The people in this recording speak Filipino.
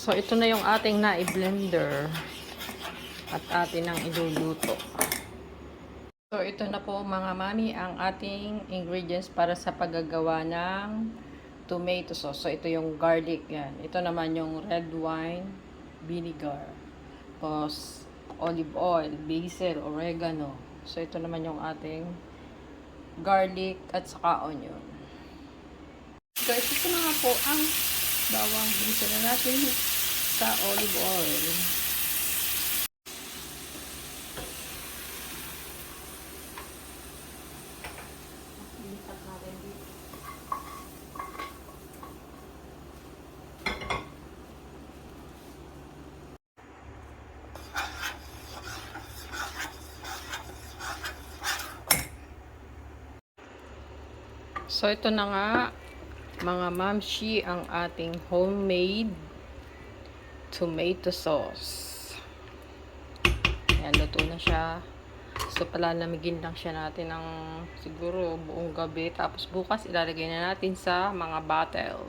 So, ito na yung ating na-blender at atin ang iluluto. So, ito na po mga mami ang ating ingredients para sa paggagawa ng tomato sauce. So, ito yung garlic yan. Ito naman yung red wine vinegar. Tapos, olive oil, basil, oregano. So, ito naman yung ating garlic at saka onion. Guys, ito na nga po ang bawang. Ginisa na natin sa olive oil. So, ito na nga, mga mamshi, ang ating homemade tomato sauce. Ayan, luto na siya. So, palalamigin lang siya natin ng siguro buong gabi. Tapos, bukas ilalagay na natin sa mga bottle.